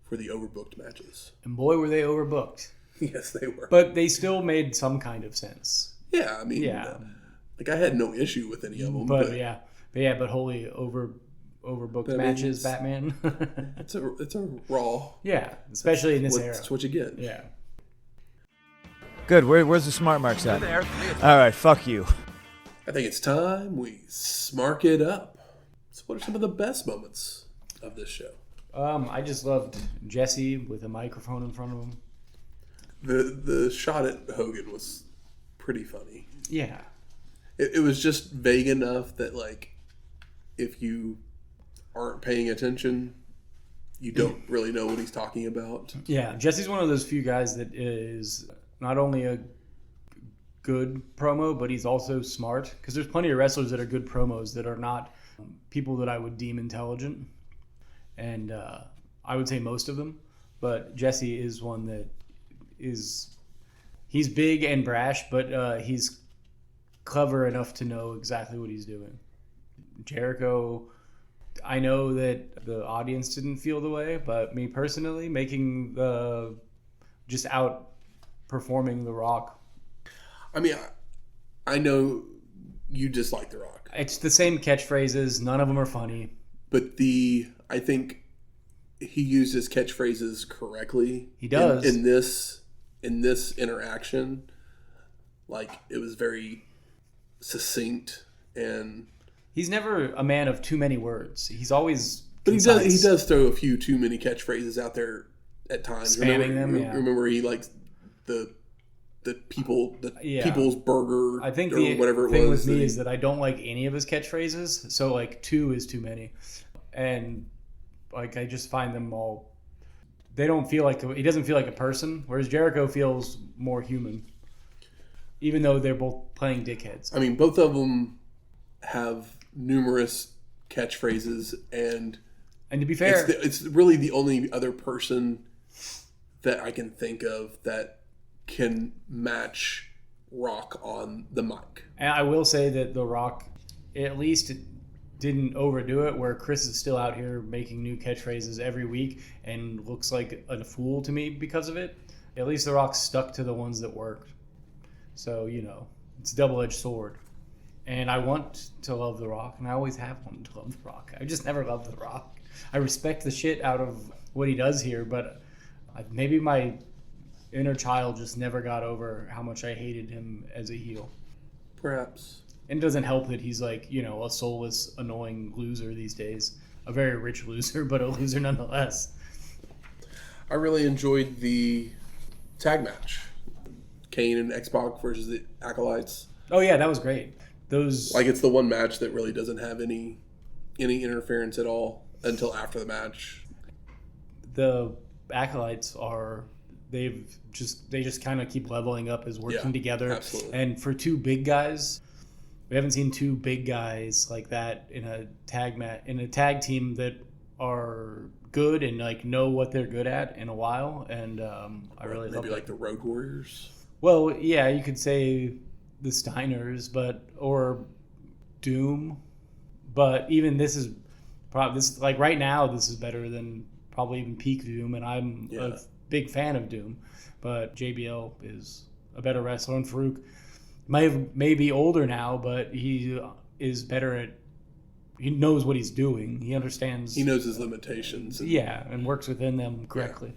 for the overbooked matches. And boy, were they overbooked. Yes, they were. But they still made some kind of sense. Yeah, I mean, I had no issue with any of them. But holy overbooked matches, Batman. it's a Raw. Yeah, especially in this era. That's what you get. Yeah. Good. Where's the smart marks at? There. All right. Fuck you. I think it's time we smark it up. So what are some of the best moments of this show? I just loved Jesse with a microphone in front of him. The shot at Hogan was pretty funny. Yeah. It was just vague enough that, like, if you aren't paying attention, you don't really know what he's talking about. Yeah, Jesse's one of those few guys that is not only a good promo, but he's also smart. Because there's plenty of wrestlers that are good promos that are not people that I would deem intelligent. And I would say most of them. But Jesse is one that he's big and brash, but he's clever enough to know exactly what he's doing. Jericho, I know that the audience didn't feel the way, but me personally, making just outperforming The Rock. I mean, I know you dislike The Rock. It's the same catchphrases. None of them are funny. But I think he used his catchphrases correctly. He does. In this interaction, like, it was very succinct, and he's never a man of too many words. He's always concise. He does throw a few too many catchphrases out there at times. Spamming them. Remember he likes the people's burger. I think or whatever it was. The thing with me is that I don't like any of his catchphrases. So like 2 is too many, and like I just find them all. They don't feel like he doesn't feel like a person, whereas Jericho feels more human. Even though they're both playing dickheads. I mean, both of them have numerous catchphrases, and to be fair, it's really the only other person that I can think of that can match Rock on the mic. And I will say that The Rock at least didn't overdo it, where Chris is still out here making new catchphrases every week and looks like a fool to me because of it. At least The Rock stuck to the ones that worked. So, it's a double-edged sword. And I want to love The Rock, and I always have wanted to love The Rock. I just never loved The Rock. I respect the shit out of what he does here, but maybe my inner child just never got over how much I hated him as a heel. Perhaps. And it doesn't help that he's like, a soulless, annoying loser these days. A very rich loser, but a loser nonetheless. I really enjoyed the tag match. Kane and X-Pac versus the Acolytes. Oh yeah, that was great. It's the one match that really doesn't have any interference at all until after the match. The Acolytes they just kind of keep leveling up as working together. Absolutely. And for 2 big guys, we haven't seen 2 big guys like that in a tag team that are good and like know what they're good at in a while. And I really love maybe like the Road Warriors. Well, yeah, you could say the Steiners, or Doom, but even this is like right now this is better than probably even peak Doom, and I'm a big fan of Doom, but JBL is a better wrestler, and Faarooq may be older now, but he is better he knows what he's doing. He understands. He knows his limitations. And works within them correctly.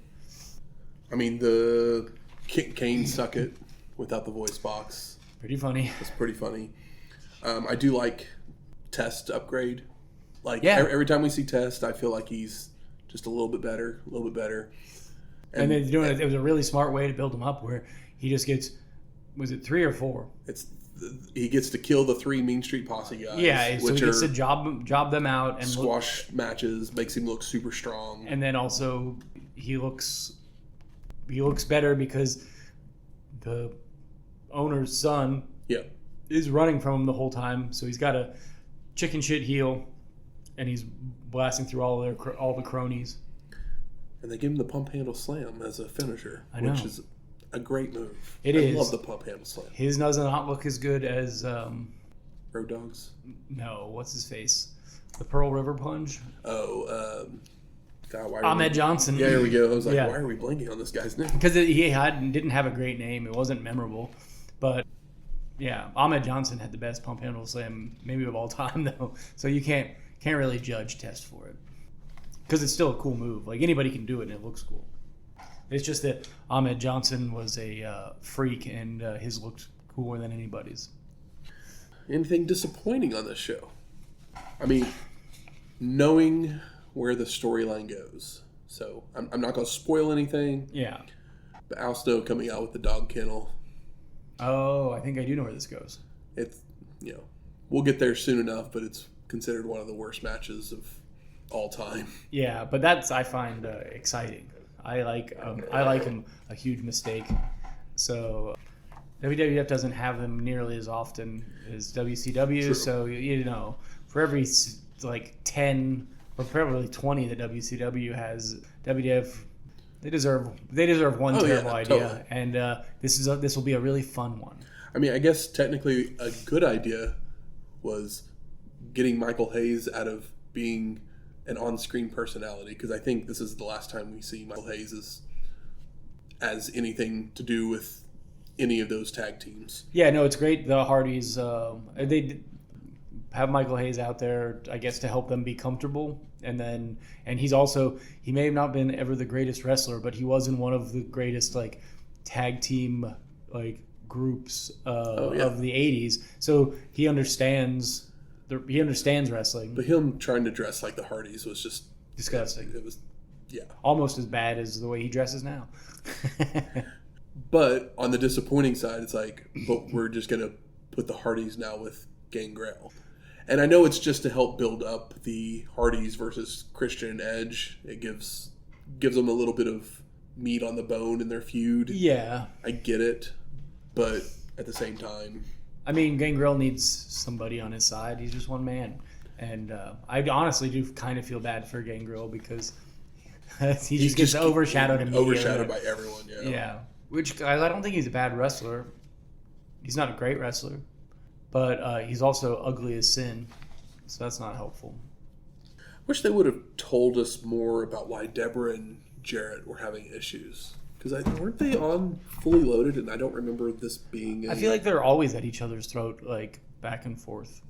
I mean, the Kane suck it without the voice box. Pretty funny. It's pretty funny. I do like Test upgrade. Every time we see Test, I feel like he's just a little bit better. And they're doing it. It was a really smart way to build him up, where he just gets, was it 3 or 4? He gets to kill the 3 Mean Street Posse guys. Yeah, so he gets to job them out and squash matches, makes him look super strong. And then also he looks better because the owner's son is running from him the whole time. So he's got a chicken shit heel, and he's blasting through all the cronies. And they give him the pump handle slam as a finisher, which is a great move. I love the pump handle slam. His does not look as good as Road Dogg's. No, what's his face? The Pearl River Plunge. Oh, God, Ahmed Johnson. Yeah, here we go. I was like, why are we blanking on this guy's name? Because he didn't have a great name. It wasn't memorable, but yeah, Ahmed Johnson had the best pump handle slam maybe of all time though. So you can't really judge test for it because it's still a cool move. Like anybody can do it and it looks cool. It's just that Ahmed Johnson was a freak and his looked cooler than anybody's. Anything disappointing on this show? I mean, knowing where the storyline goes. So I'm not going to spoil anything. Yeah. But Al Snow coming out with the dog kennel. Oh, I think I do know where this goes. It's, we'll get there soon enough, but it's considered one of the worst matches of all time. Yeah, but that's, I find exciting. I like him a huge mistake. So WWF doesn't have them nearly as often as WCW. True. So, for every 10 or probably 20 that WCW has, WWF, they deserve one terrible idea. Totally. And this will be a really fun one. I mean, I guess technically a good idea was getting Michael Hayes out of being an on-screen personality, because I think this is the last time we see Michael Hayes as anything to do with any of those tag teams. Yeah, no, it's great. The Hardys, they have Michael Hayes out there, I guess, to help them be comfortable. And he's also, he may have not been ever the greatest wrestler, but he was in one of the greatest tag team groups of the 80s. So he understands wrestling. But him trying to dress like the Hardys was just disgusting. It was, almost as bad as the way he dresses now. But on the disappointing side, it's but we're just going to put the Hardys now with Gangrel. And I know it's just to help build up the Hardys versus Christian and Edge. It gives them a little bit of meat on the bone in their feud. Yeah. I get it. But at the same time, I mean, Gangrel needs somebody on his side. He's just one man. And I honestly do kind of feel bad for Gangrel because he just gets overshadowed immediately. Overshadowed by everyone, yeah. Yeah. Which, I don't think he's a bad wrestler. He's not a great wrestler. But he's also ugly as sin. So that's not helpful. Wish they would have told us more about why Deborah and Jarret were having issues. Because weren't they on Fully Loaded, and I don't remember this being... I feel like they're always at each other's throat, back and forth.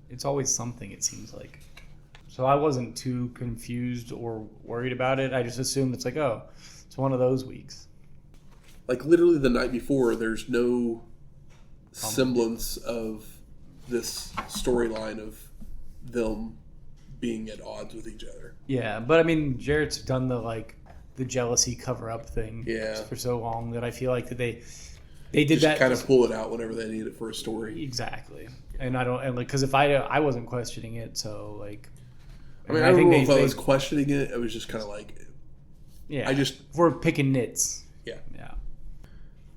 It's always something, it seems like. So I wasn't too confused or worried about it. I just assumed it's it's one of those weeks. Literally the night before, there's no semblance of this storyline of them being at odds with each other. Yeah, but I mean, Jarrett's done the jealousy cover-up thing for so long that I feel like that they did just that kind of pull it out whenever they need it for a story. Exactly, and I don't because if I wasn't questioning it, so I mean, I don't know if I was questioning it. It was just kind of we're picking nits. Yeah.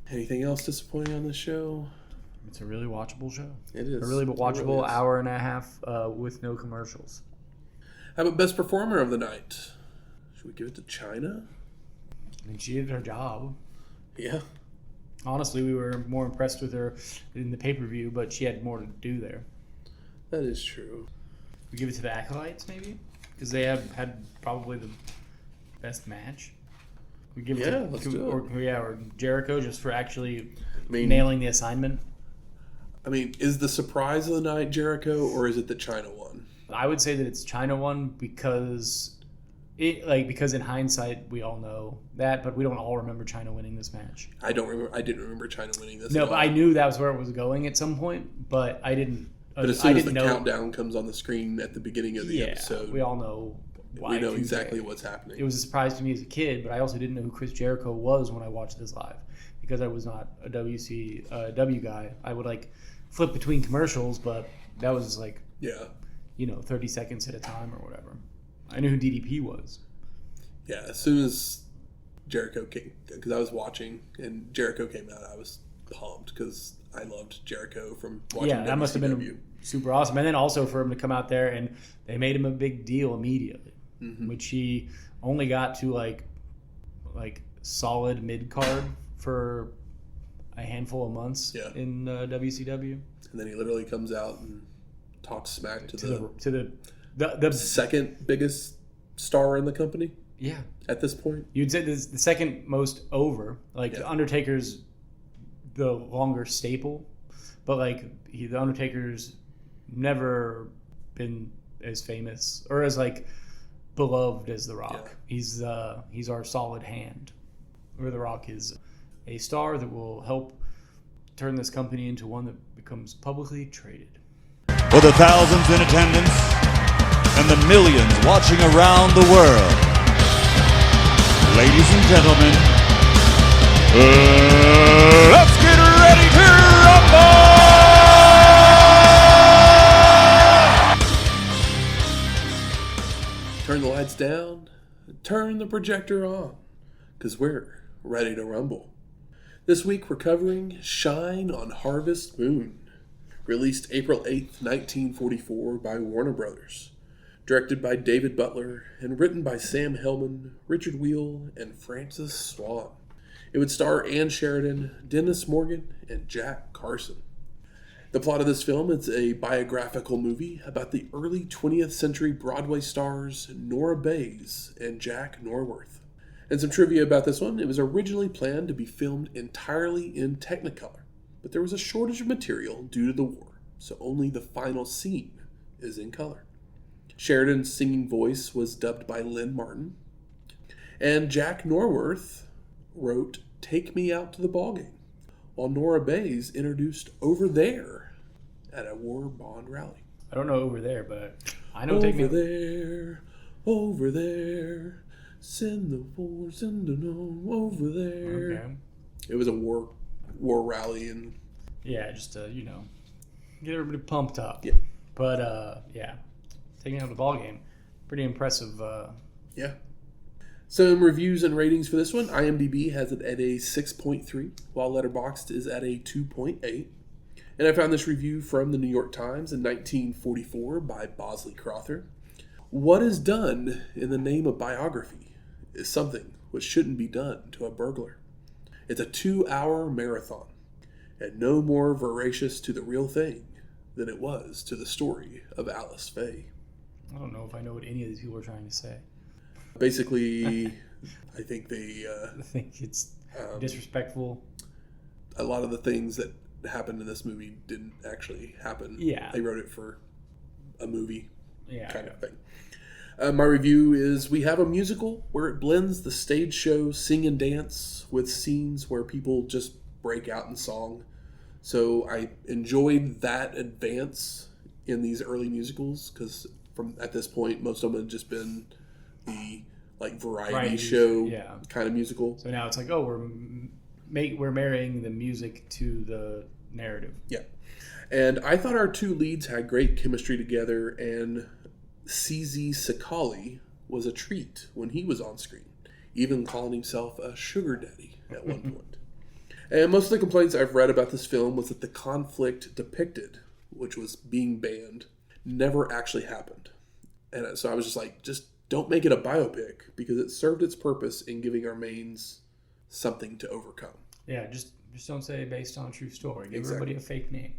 Anything else disappointing on this show? It's a really watchable show. It is a really watchable hour and a half with no commercials. How about best performer of the night? Should we give it to Chyna? I mean, she did her job. Yeah. Honestly, we were more impressed with her in the pay-per-view, but she had more to do there. That is true. We give it to the Acolytes, maybe? Because they have had probably the best match. We give it to, let's do it. Or Jericho, just for actually nailing the assignment. I mean, is the surprise of the night Jericho, or is it that Chyna won? I would say that it's Chyna won because in hindsight we all know that, but we don't all remember Chyna winning this match. I didn't remember Chyna winning this. No, but I knew that was where it was going at some point, but I didn't. But as soon as the countdown comes on the screen at the beginning of the episode, we all know why. We know exactly what's happening. It was a surprise to me as a kid, but I also didn't know who Chris Jericho was when I watched this live because I was not a WCW guy. I would flip between commercials, but that was 30 seconds at a time or whatever. I knew who DDP was. Yeah, as soon as Jericho came, because I was watching and Jericho came out, I was pumped because I loved Jericho from watching Yeah, that must have been WCW. super awesome. And then also for him to come out there and they made him a big deal immediately, which he only got to like solid mid card for a handful of months in WCW. And then he literally comes out and talks smack to the second biggest star in the company. Yeah, at this point, you'd say this the second most over. Like the Undertaker's the longer staple, but like the Undertaker's never been as famous or as like beloved as The Rock. Yeah. He's our solid hand, where The Rock is a star that will help turn this company into one that becomes publicly traded. For the thousands in attendance and the millions watching around the world, ladies and gentlemen, let's get ready to rumble! Turn the lights down, turn the projector on, because we're ready to rumble. This week we're covering Shine on Harvest Moon, released April 8th, 1944 by Warner Brothers, directed by David Butler, and written by Sam Hellman, Richard Wheel, and Francis Swan. It would star Ann Sheridan, Dennis Morgan, and Jack Carson. The plot of this film is a biographical movie about the early 20th century Broadway stars Nora Bayes and Jack Norworth. And some trivia about this one, it was originally planned to be filmed entirely in Technicolor, but there was a shortage of material due to the war, so only the final scene is in color. Sheridan's singing voice was dubbed by Lynn Martin, and Jack Norworth wrote Take Me Out to the Ballgame, while Nora Bayes introduced Over There at a war bond rally. I don't know Over There, but I know Take Me Out. Over there, send the force and over there. Okay. It was a war rally, and just to, get everybody pumped up. Yeah. But taking out the ball game, pretty impressive. Yeah. Some reviews and ratings for this one. IMDb has it at a 6.3, while Letterboxd is at a 2.8. And I found this review from the New York Times in 1944 by Bosley Crowther. What is done in the name of biography is something which shouldn't be done to a burglar. It's a 2-hour marathon, and no more voracious to the real thing than it was to the story of Alice Faye. I don't know if I know what any of these people are trying to say. Basically, I think they... I think it's disrespectful. A lot of the things that happened in this movie didn't actually happen. Yeah. They wrote it for a movie kind of thing. My review is, we have a musical where it blends the stage show sing and dance with scenes where people just break out in song. So I enjoyed that advance in these early musicals, because at this point, most of them had just been the variety show kind of musical. So now it's like, we're marrying the music to the narrative. Yeah. And I thought our two leads had great chemistry together, and CZ Sakali was a treat when he was on screen, even calling himself a sugar daddy at one point. And most of the complaints I've read about this film was that the conflict depicted, which was being banned, never actually happened. And so I was just like, just don't make it a biopic, because it served its purpose in giving our mains something to overcome. Yeah, just don't say based on a true story. Give everybody a fake name.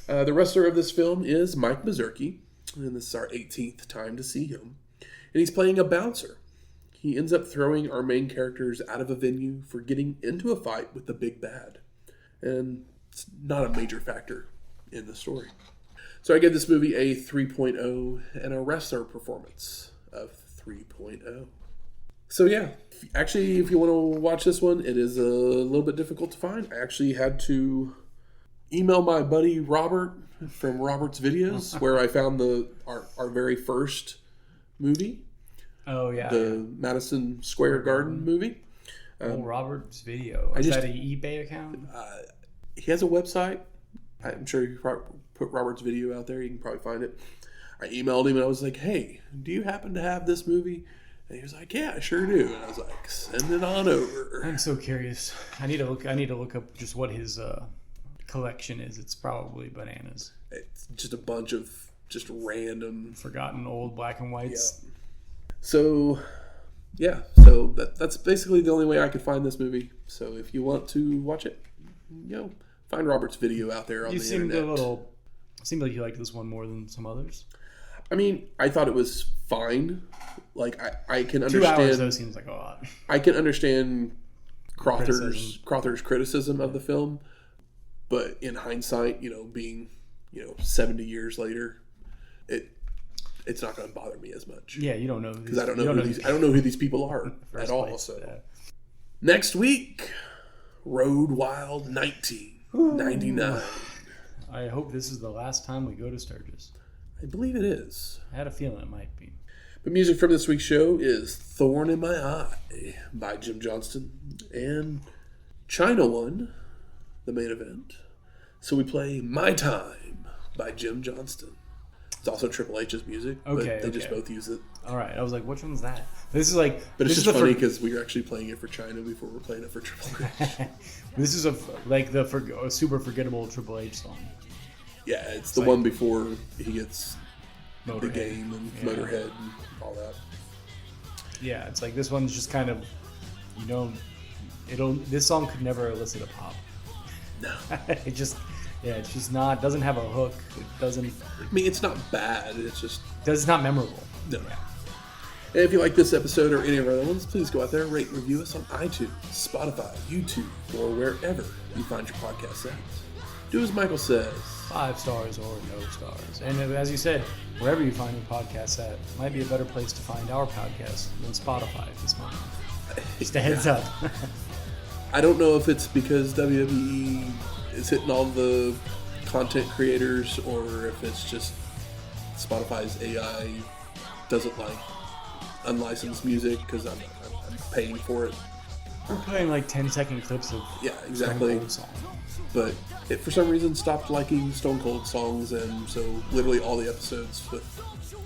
The wrestler of this film is Mike Mazurki, and this is our 18th time to see him. And he's playing a bouncer. He ends up throwing our main characters out of a venue for getting into a fight with the big bad. And it's not a major factor in the story. So I give this movie a 3.0 and a wrestler performance of 3.0. So yeah, actually, if you want to watch this one, it is a little bit difficult to find. I actually had to email my buddy Robert from Robert's Videos, where I found our very first movie. Oh yeah, the Madison Square Garden movie. Robert's Video. Is that an eBay account? He has a website. I'm sure you probably put Robert's Video out there. You can probably find it. I emailed him and I was like, "Hey, do you happen to have this movie?" And he was like, yeah, I sure do. And I was like, send it on over. I'm so curious. I need to look up just what his collection is. It's probably bananas. It's just a bunch of just random... forgotten old black and whites. Yeah. So that's basically the only way I could find this movie. So if you want to watch it, find Robert's video out there on the internet. Seemed like you liked this one more than some others. I mean, I thought it was fine. Like, I can understand... 2 hours, though, seems like a lot. I can understand Crother's criticism of the film, but in hindsight, being, 70 years later, it's not going to bother me as much. Yeah, you don't know. Because I don't know who these people are at all. Place, so yeah. Next week, Road Wild 1999. I hope this is the last time we go to Sturgis. I believe it is. I had a feeling it might be. But music from this week's show is Thorn in My Eye by Jim Johnston. And Chyna won the main event. So we play My Time by Jim Johnston. It's also Triple H's music, but they just both use it. All right. I was like, which one's that? This is like... But it's just funny because we were actually playing it for Chyna before we're playing it for Triple H. This is a super forgettable Triple H song. Yeah, it's the one before he gets Motorhead. the game and Motorhead and all that. Yeah, it's like this one's just kind of, this song could never elicit a pop. No. It's just doesn't have a hook. It doesn't. I mean, it's not bad. It's not memorable. No. Yeah. And if you like this episode or any of our other ones, please go out there and rate and review us on iTunes, Spotify, YouTube, or wherever you find your podcast at. Do as Michael says. 5 stars or no stars. And as you said, wherever you find your podcast at, might be a better place to find our podcast than Spotify at this moment. Just a heads up. I don't know if it's because WWE is hitting all the content creators or if it's just Spotify's AI doesn't like unlicensed music because I'm paying for it. We're playing like 10-second clips of exactly. Stone Cold song. But it for some reason stopped liking Stone Cold songs, and so literally all the episodes with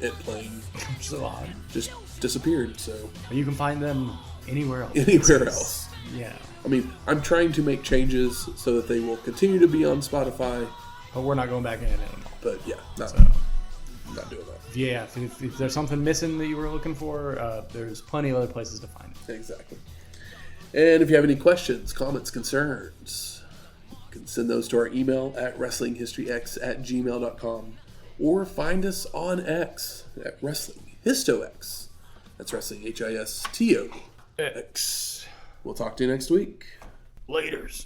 it playing so odd. just disappeared. So but you can find them anywhere else. Yeah. I mean, I'm trying to make changes so that they will continue to be on Spotify. But we're not going back in it anymore. But yeah, not doing that. Yeah, if there's something missing that you were looking for, there's plenty of other places to find it. Exactly. And if you have any questions, comments, concerns, you can send those to our email at WrestlingHistoryX@gmail.com or find us on X at WrestlingHistoX. That's Wrestling HISTOX. We'll talk to you next week. Laters.